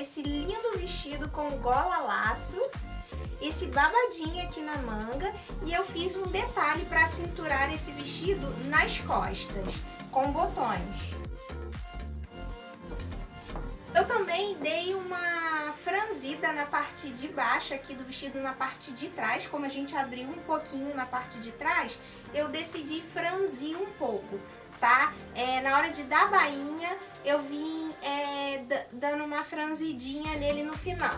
esse lindo vestido com gola laço, esse babadinho aqui na manga, e eu fiz um detalhe para cinturar esse vestido nas costas, com botões. Eu também dei uma franzida na parte de baixo aqui do vestido, na parte de trás. Como a gente abriu um pouquinho na parte de trás, eu decidi franzir um pouco, tá? Na hora de dar a bainha, eu vim dando uma franzidinha nele no final.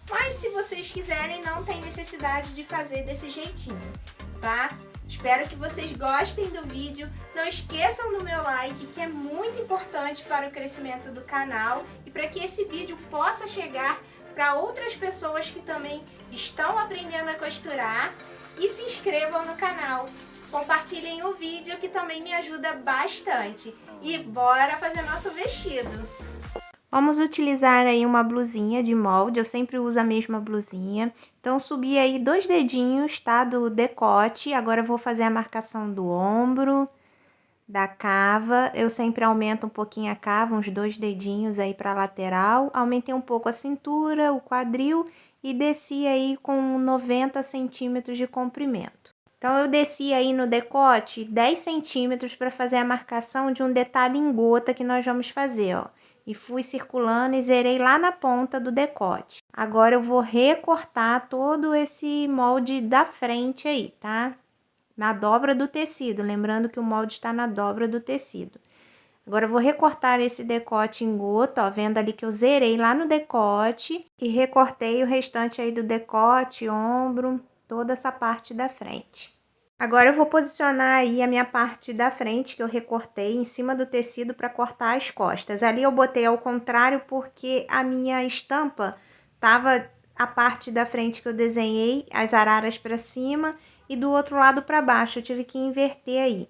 Mas se vocês quiserem, não tem necessidade de fazer desse jeitinho, tá? Espero que vocês gostem do vídeo. Não esqueçam do meu like, que é muito importante para o crescimento do canal e para que esse vídeo possa chegar para outras pessoas que também estão aprendendo a costurar. E se inscrevam no canal. Compartilhem o vídeo, que também me ajuda bastante. E bora fazer nosso vestido! Vamos utilizar aí uma blusinha de molde, eu sempre uso a mesma blusinha. Então, subi aí 2 dedinhos, tá, do decote. Agora eu vou fazer a marcação do ombro, da cava. Eu sempre aumento um pouquinho a cava, uns 2 dedinhos aí pra lateral. Aumentei um pouco a cintura, o quadril e desci aí com 90 centímetros de comprimento. Então, eu desci aí no decote 10 centímetros para fazer a marcação de um detalhe em gota que nós vamos fazer, ó. E fui circulando e zerei lá na ponta do decote. Agora eu vou recortar todo esse molde da frente aí, tá? Na dobra do tecido, lembrando que o molde está na dobra do tecido. Agora eu vou recortar esse decote em gota, ó, vendo ali que eu zerei lá no decote e recortei o restante aí do decote, ombro, toda essa parte da frente. Agora eu vou posicionar aí a minha parte da frente que eu recortei em cima do tecido para cortar as costas. Ali eu botei ao contrário porque a minha estampa tava a parte da frente que eu desenhei, as araras para cima e do outro lado para baixo. Eu tive que inverter aí.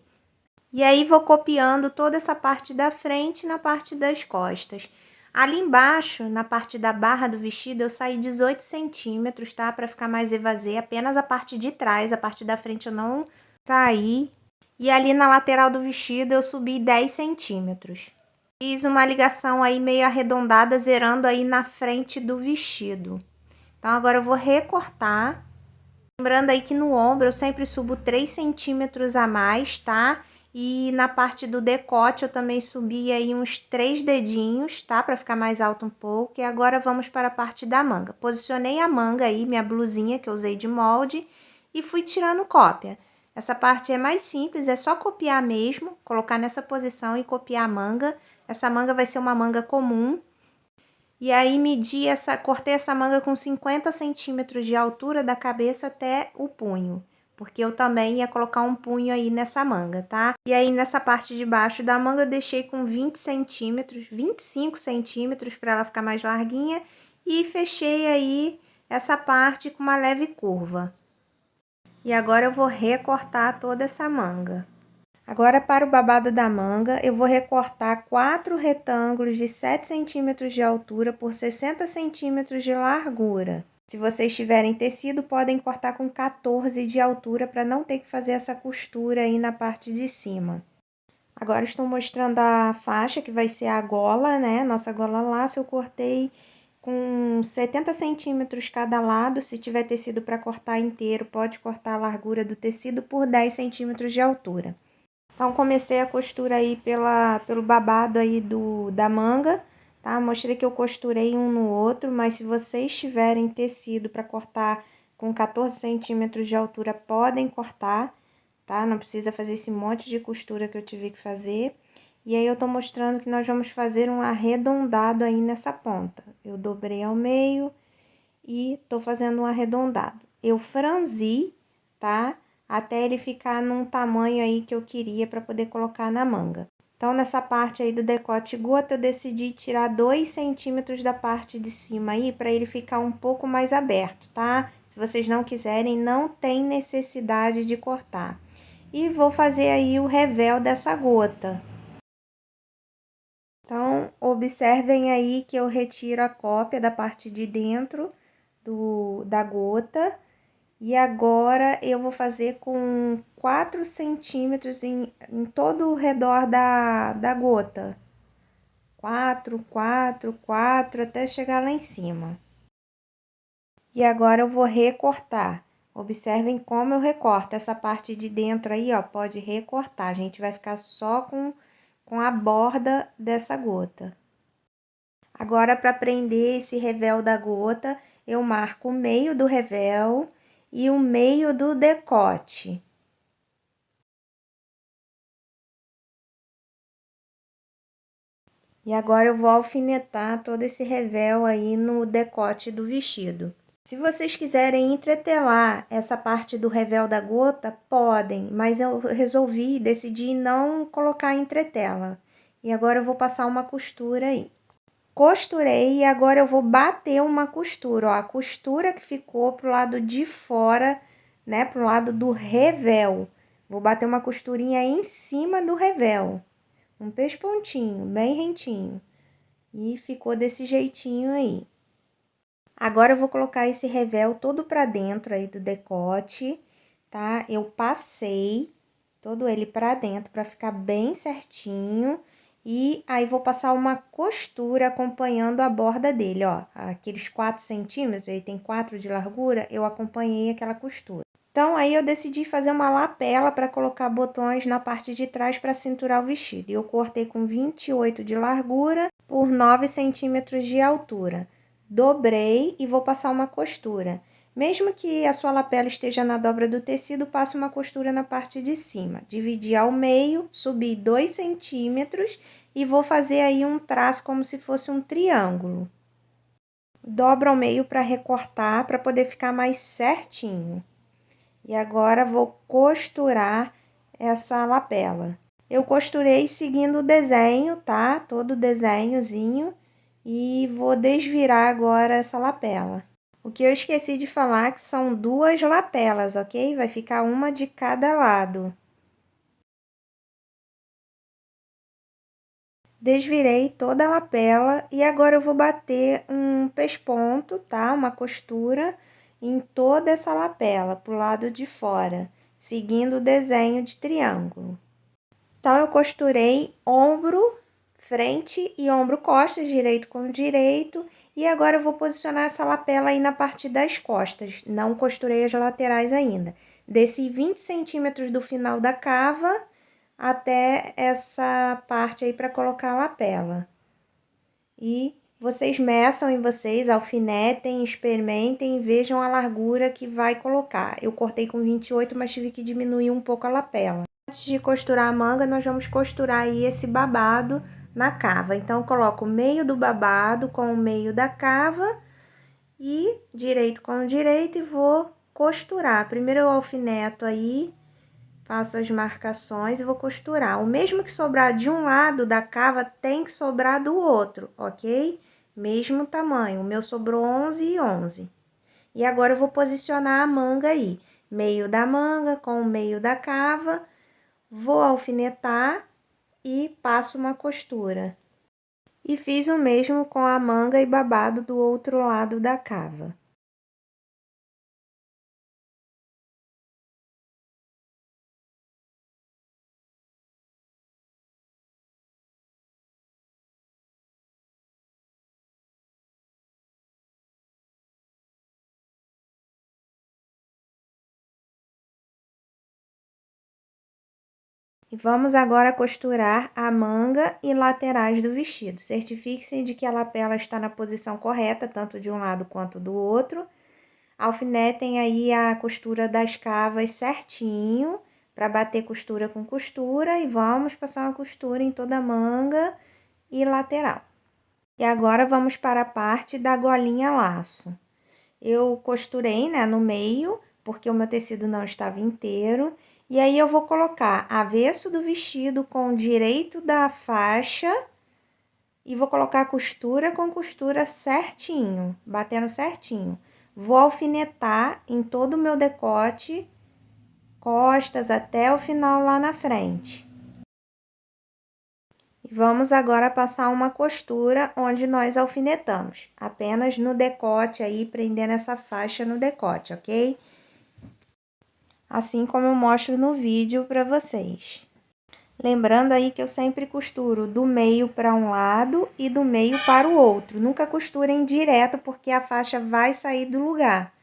E aí vou copiando toda essa parte da frente na parte das costas. Ali embaixo, na parte da barra do vestido, eu saí 18 centímetros, tá? Pra ficar mais evasê, apenas a parte de trás, a parte da frente eu não saí. E ali na lateral do vestido eu subi 10 centímetros. Fiz uma ligação aí meio arredondada, zerando aí na frente do vestido. Então agora eu vou recortar. Lembrando aí que no ombro eu sempre subo 3 centímetros a mais, tá? E na parte do decote eu também subi aí uns 3 dedinhos, tá? Pra ficar mais alto um pouco. E agora vamos para a parte da manga. Posicionei a manga aí, minha blusinha que eu usei de molde, e fui tirando cópia. Essa parte é mais simples, é só copiar mesmo, colocar nessa posição e copiar a manga. Essa manga vai ser uma manga comum. E aí cortei essa manga com 50 centímetros de altura da cabeça até o punho. Porque eu também ia colocar um punho aí nessa manga, tá? E aí, nessa parte de baixo da manga, eu deixei com 20 centímetros, 25 centímetros para ela ficar mais larguinha. E fechei aí essa parte com uma leve curva. E agora eu vou recortar toda essa manga. Agora, para o babado da manga, eu vou recortar 4 retângulos de 7 centímetros de altura por 60 centímetros de largura. Se vocês tiverem tecido, podem cortar com 14 de altura para não ter que fazer essa costura aí na parte de cima. Agora, estou mostrando a faixa, que vai ser a gola, né? Nossa gola laço, eu cortei com 70 centímetros cada lado. Se tiver tecido para cortar inteiro, pode cortar a largura do tecido por 10 centímetros de altura. Então, comecei a costura aí pelo babado aí da manga, tá? Mostrei que eu costurei um no outro, mas se vocês tiverem tecido para cortar com 14 centímetros de altura, podem cortar, tá? Não precisa fazer esse monte de costura que eu tive que fazer. E aí, eu tô mostrando que nós vamos fazer um arredondado aí nessa ponta. Eu dobrei ao meio e tô fazendo um arredondado. Eu franzi, tá? Até ele ficar num tamanho aí que eu queria para poder colocar na manga. Então, nessa parte aí do decote gota, eu decidi tirar 2 centímetros da parte de cima aí, para ele ficar um pouco mais aberto, tá? Se vocês não quiserem, não tem necessidade de cortar. E vou fazer aí o revel dessa gota. Então, observem aí que eu retiro a cópia da parte de dentro da gota. E agora eu vou fazer com 4 centímetros em todo o redor da gota. 4, 4, 4, até chegar lá em cima. E agora eu vou recortar. Observem como eu recorto. Essa parte de dentro aí, ó, pode recortar. A gente vai ficar só com a borda dessa gota. Agora, para prender esse revel da gota, eu marco o meio do revel e o meio do decote. E agora eu vou alfinetar todo esse revel aí no decote do vestido. Se vocês quiserem entretelar essa parte do revel da gota, podem, mas eu decidi não colocar entretela. E agora eu vou passar uma costura aí. Costurei e agora eu vou bater uma costura, ó, a costura que ficou pro lado de fora, né, pro lado do revel. Vou bater uma costurinha em cima do revel, um pespontinho, bem rentinho. E ficou desse jeitinho aí. Agora eu vou colocar esse revel todo pra dentro aí do decote, tá? Eu passei todo ele pra dentro pra ficar bem certinho. E aí, vou passar uma costura acompanhando a borda dele, ó. Aqueles 4 centímetros, ele tem 4 de largura, eu acompanhei aquela costura. Então, aí eu decidi fazer uma lapela para colocar botões na parte de trás para cinturar o vestido. E eu cortei com 28 de largura por 9 centímetros de altura. Dobrei e vou passar uma costura. Mesmo que a sua lapela esteja na dobra do tecido, passe uma costura na parte de cima. Dividi ao meio, subi 2 centímetros e vou fazer aí um traço como se fosse um triângulo. Dobro ao meio para recortar, para poder ficar mais certinho. E agora vou costurar essa lapela. Eu costurei seguindo o desenho, tá? Todo o desenhozinho. E vou desvirar agora essa lapela. O que eu esqueci de falar é que são 2 lapelas, ok? Vai ficar uma de cada lado. Desvirei toda a lapela e agora eu vou bater um pesponto, tá? Uma costura em toda essa lapela, pro lado de fora, seguindo o desenho de triângulo. Então, eu costurei ombro, frente e ombro costas, direito com direito. E agora eu vou posicionar essa lapela aí na parte das costas. Não costurei as laterais ainda. Desci 20 centímetros do final da cava até essa parte aí para colocar a lapela. E vocês meçam em vocês, alfinetem, experimentem e vejam a largura que vai colocar. Eu cortei com 28, mas tive que diminuir um pouco a lapela. Antes de costurar a manga, nós vamos costurar aí esse babado na cava. Então, eu coloco o meio do babado com o meio da cava e direito com direito e vou costurar. Primeiro eu alfineto aí, faço as marcações e vou costurar. O mesmo que sobrar de um lado da cava tem que sobrar do outro, ok? Mesmo tamanho. O meu sobrou 11 e 11. E agora eu vou posicionar a manga aí. Meio da manga com o meio da cava. Vou alfinetar e passo uma costura. E fiz o mesmo com a manga e babado do outro lado da cava. E vamos agora costurar a manga e laterais do vestido. Certifique-se de que a lapela está na posição correta, tanto de um lado quanto do outro. Alfinetem aí a costura das cavas certinho, para bater costura com costura. E vamos passar uma costura em toda a manga e lateral. E agora, vamos para a parte da golinha laço. Eu costurei, né, no meio, porque o meu tecido não estava inteiro. E aí, eu vou colocar avesso do vestido com o direito da faixa e vou colocar costura com costura certinho, batendo certinho. Vou alfinetar em todo o meu decote, costas até o final lá na frente. E vamos agora passar uma costura onde nós alfinetamos, apenas no decote aí, prendendo essa faixa no decote, ok? assim como eu mostro no vídeo para vocês. Lembrando aí que eu sempre costuro do meio para um lado e do meio para o outro. Nunca costurem direto, porque a faixa vai sair do lugar.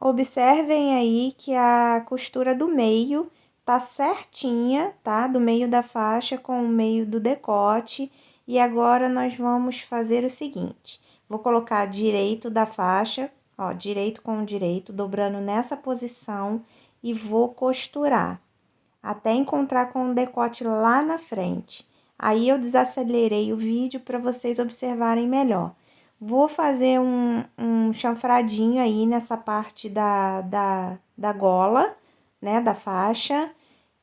Observem aí que a costura do meio tá certinha, tá? Do meio da faixa com o meio do decote. E agora nós vamos fazer o seguinte: vou colocar direito da faixa, ó, direito com direito, dobrando nessa posição e vou costurar até encontrar com o decote lá na frente. Aí eu desacelerei o vídeo para vocês observarem melhor. Vou fazer um chanfradinho aí nessa parte da gola, né, da faixa,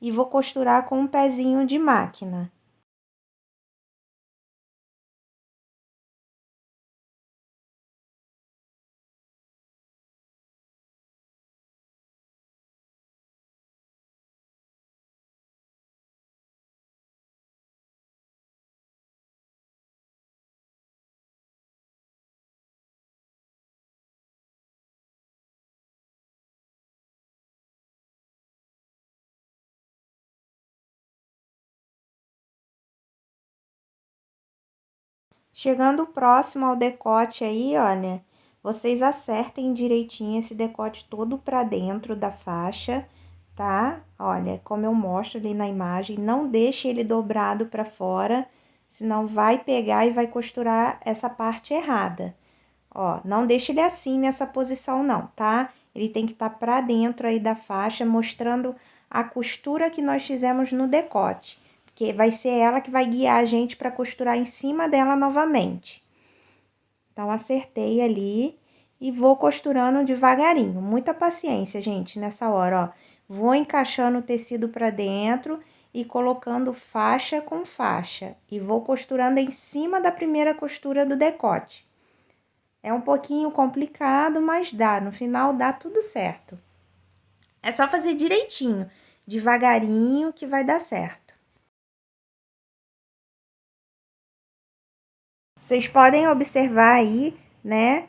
e vou costurar com um pezinho de máquina. Chegando próximo ao decote aí, olha, vocês acertem direitinho esse decote todo pra dentro da faixa, tá? Olha, como eu mostro ali na imagem, não deixe ele dobrado pra fora, senão vai pegar e vai costurar essa parte errada. Ó, não deixe ele assim nessa posição não, tá? Ele tem que estar pra dentro aí da faixa, mostrando a costura que nós fizemos no decote, porque vai ser ela que vai guiar a gente para costurar em cima dela novamente. Então, acertei ali e vou costurando devagarinho. Muita paciência, gente, nessa hora, ó. Vou encaixando o tecido para dentro e colocando faixa com faixa. E vou costurando em cima da primeira costura do decote. É um pouquinho complicado, mas dá. No final, dá tudo certo. É só fazer direitinho, devagarinho, que vai dar certo. Vocês podem observar aí, né,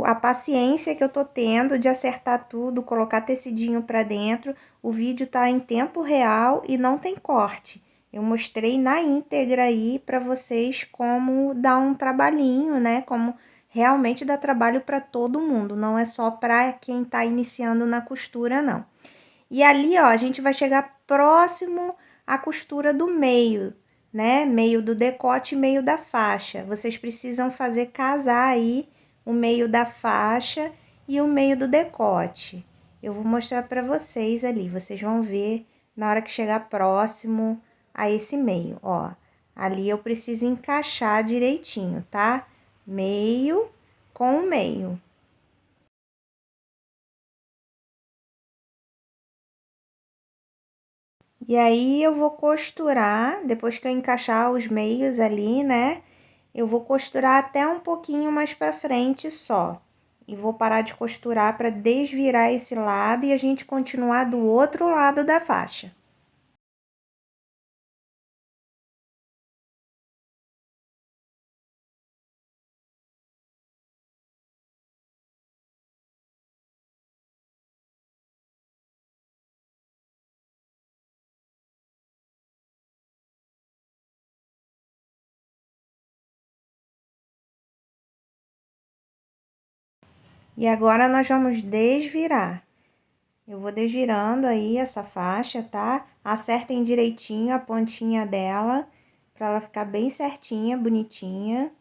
a paciência que eu tô tendo de acertar tudo, colocar tecidinho pra dentro. O vídeo tá em tempo real e não tem corte. Eu mostrei na íntegra aí pra vocês como dar um trabalhinho, né, como realmente dá trabalho pra todo mundo, não é só pra quem tá iniciando na costura, não. E ali, ó, a gente vai chegar próximo à costura do meio, né? Meio do decote e meio da faixa. Vocês precisam fazer casar aí o meio da faixa e o meio do decote. Eu vou mostrar para vocês ali, vocês vão ver na hora que chegar próximo a esse meio, ó. Ali eu preciso encaixar direitinho, tá? Meio com o meio. E aí, eu vou costurar, depois que eu encaixar os meios ali, né? Eu vou costurar até um pouquinho mais pra frente só. E vou parar de costurar para desvirar esse lado e a gente continuar do outro lado da faixa. E agora, nós vamos desvirar. Eu vou desvirando aí essa faixa, tá? Acertem direitinho a pontinha dela, para ela ficar bem certinha, bonitinha.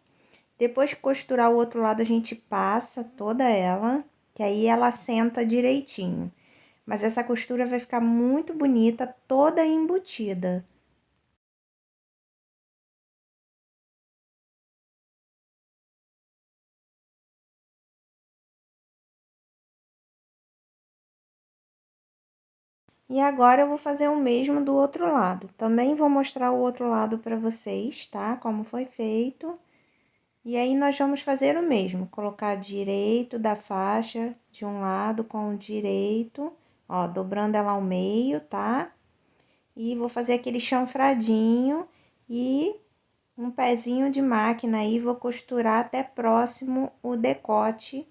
Depois que costurar o outro lado, a gente passa toda ela, que aí ela senta direitinho. Mas essa costura vai ficar muito bonita, toda embutida. E agora, eu vou fazer o mesmo do outro lado. Também vou mostrar o outro lado para vocês, tá? Como foi feito. E aí, nós vamos fazer o mesmo. Colocar direito da faixa de um lado com o direito, ó, dobrando ela ao meio, tá? E vou fazer aquele chanfradinho e um pezinho de máquina aí, vou costurar até próximo o decote.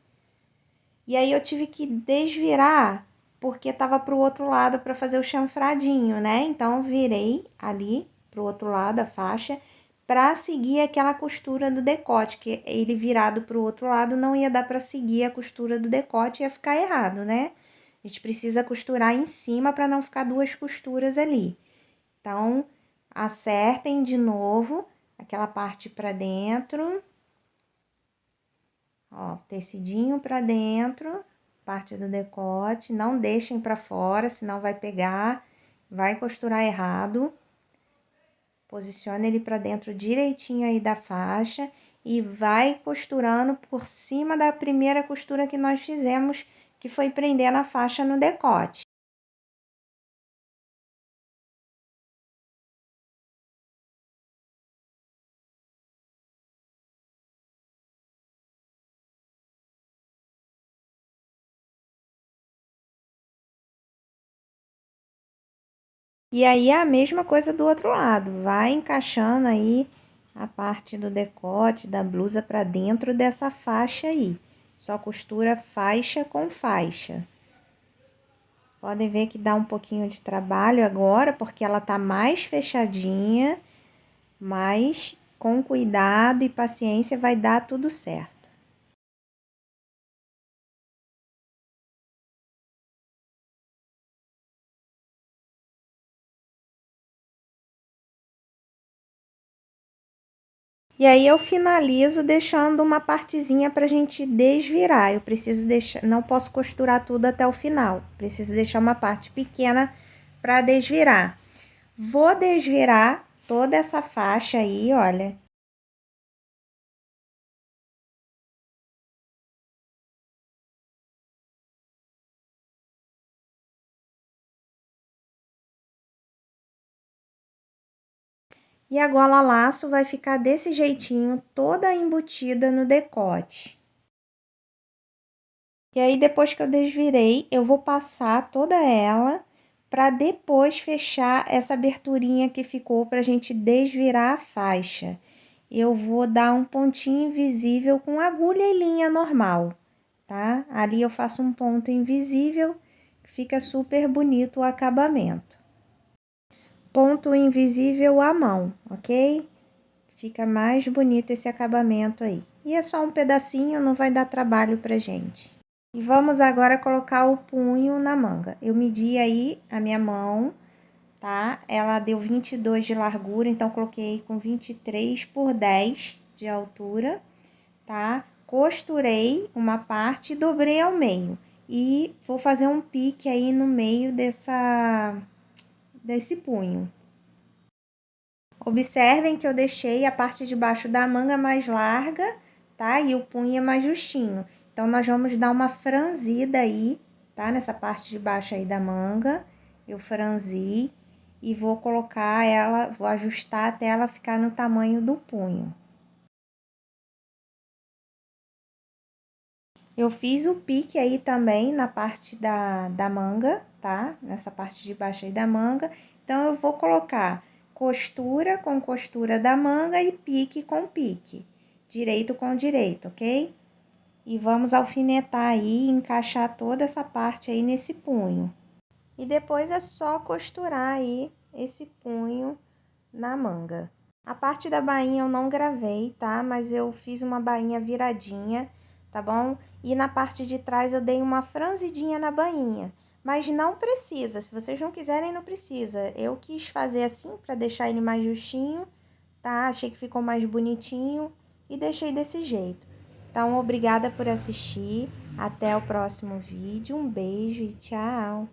E aí eu tive que desvirar, porque tava pro outro lado para fazer o chanfradinho, né? Então, eu virei ali pro outro lado a faixa para seguir aquela costura do decote, que ele virado pro outro lado não ia dar para seguir a costura do decote, ia ficar errado, né? A gente precisa costurar em cima para não ficar duas costuras ali. Então, acertem de novo aquela parte para dentro. Ó, tecidinho para dentro, parte do decote, não deixem para fora, senão vai pegar, vai costurar errado. Posicione ele para dentro direitinho aí da faixa e vai costurando por cima da primeira costura que nós fizemos, que foi prendendo a faixa no decote. E aí, é a mesma coisa do outro lado, vai encaixando aí a parte do decote da blusa para dentro dessa faixa aí. Só costura faixa com faixa. Podem ver que dá um pouquinho de trabalho agora, porque ela tá mais fechadinha, mas com cuidado e paciência vai dar tudo certo. E aí eu finalizo deixando uma partezinha pra gente desvirar. Eu preciso deixar, não posso costurar tudo até o final. Preciso deixar uma parte pequena para desvirar. Vou desvirar toda essa faixa aí, olha. E a gola laço vai ficar desse jeitinho, toda embutida no decote. E aí, depois que eu desvirei, eu vou passar toda ela para depois fechar essa aberturinha que ficou pra gente desvirar a faixa. Eu vou dar um pontinho invisível com agulha e linha normal, tá? Ali eu faço um ponto invisível, fica super bonito o acabamento. Ponto invisível à mão, ok? Fica mais bonito esse acabamento aí. E é só um pedacinho, não vai dar trabalho pra gente. E vamos agora colocar o punho na manga. Eu medi aí a minha mão, tá? Ela deu 22 de largura, então coloquei com 23 por 10 de altura, tá? Costurei uma parte e dobrei ao meio. E vou fazer um pique aí no meio desse punho. Observem que eu deixei a parte de baixo da manga mais larga, tá? E o punho é mais justinho. Então, nós vamos dar uma franzida aí, tá? Nessa parte de baixo aí da manga, eu franzi e vou colocar ela, vou ajustar até ela ficar no tamanho do punho. Eu fiz o pique aí também na parte da manga, tá? Nessa parte de baixo aí da manga. Então, eu vou colocar costura com costura da manga e pique com pique. Direito com direito, ok? E vamos alfinetar aí, encaixar toda essa parte aí nesse punho. E depois é só costurar aí esse punho na manga. A parte da bainha eu não gravei, tá? Mas eu fiz uma bainha viradinha, tá bom? E na parte de trás eu dei uma franzidinha na bainha. Mas não precisa, se vocês não quiserem, não precisa. Eu quis fazer assim para deixar ele mais justinho, tá? Achei que ficou mais bonitinho e deixei desse jeito. Então, obrigada por assistir. Até o próximo vídeo. Um beijo e tchau!